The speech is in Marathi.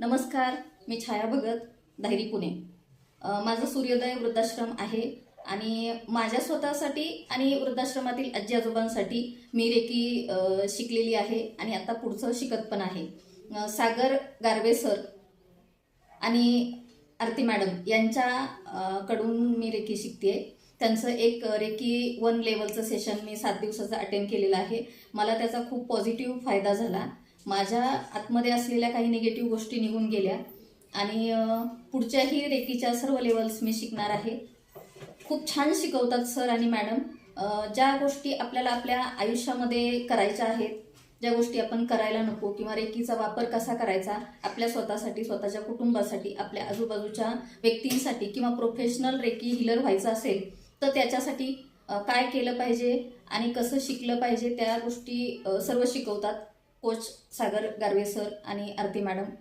नमस्कार, मी छाया भगत, धायरी पुणे. माझं सूर्योदय वृद्धाश्रम आहे आणि माझ्या स्वतःसाठी आणि वृद्धाश्रमातील आजी आजोबांसाठी मी रेकी शिकलेली आहे आणि आता पुढचं शिकत पण आहे. सागर गारवे सर आणि आरती मॅडम यांच्या कडून मी रेकी शिकते. त्यांचं एक रेकी 1 लेवलचं सेशन मी 7 दिवसाचं अटेंड केलेलं आहे. मला त्याचा खूप पॉझिटिव्ह फायदा झाला. माझ्या आतमध्ये असलेल्या काही निगेटिव्ह गोष्टी निघून गेल्या आणि पुढच्याही रेकीच्या सर्व लेवल्स मी शिकणार आहे. खूप छान शिकवतात सर आणि मॅडम. ज्या गोष्टी आपल्याला आपल्या आयुष्यामध्ये करायच्या आहेत, ज्या गोष्टी आपण करायला नको किंवा रेकीचा वापर कसा करायचा आपल्या स्वतःसाठी, स्वतःच्या कुटुंबासाठी, आपल्या आजूबाजूच्या व्यक्तींसाठी किंवा प्रोफेशनल रेकी हिलर व्हायचं असेल तर त्याच्यासाठी काय केलं पाहिजे आणि कसं शिकलं पाहिजे त्या गोष्टी सर्व शिकवतात कोच सागर गारवे सर आणि आरती मॅडम.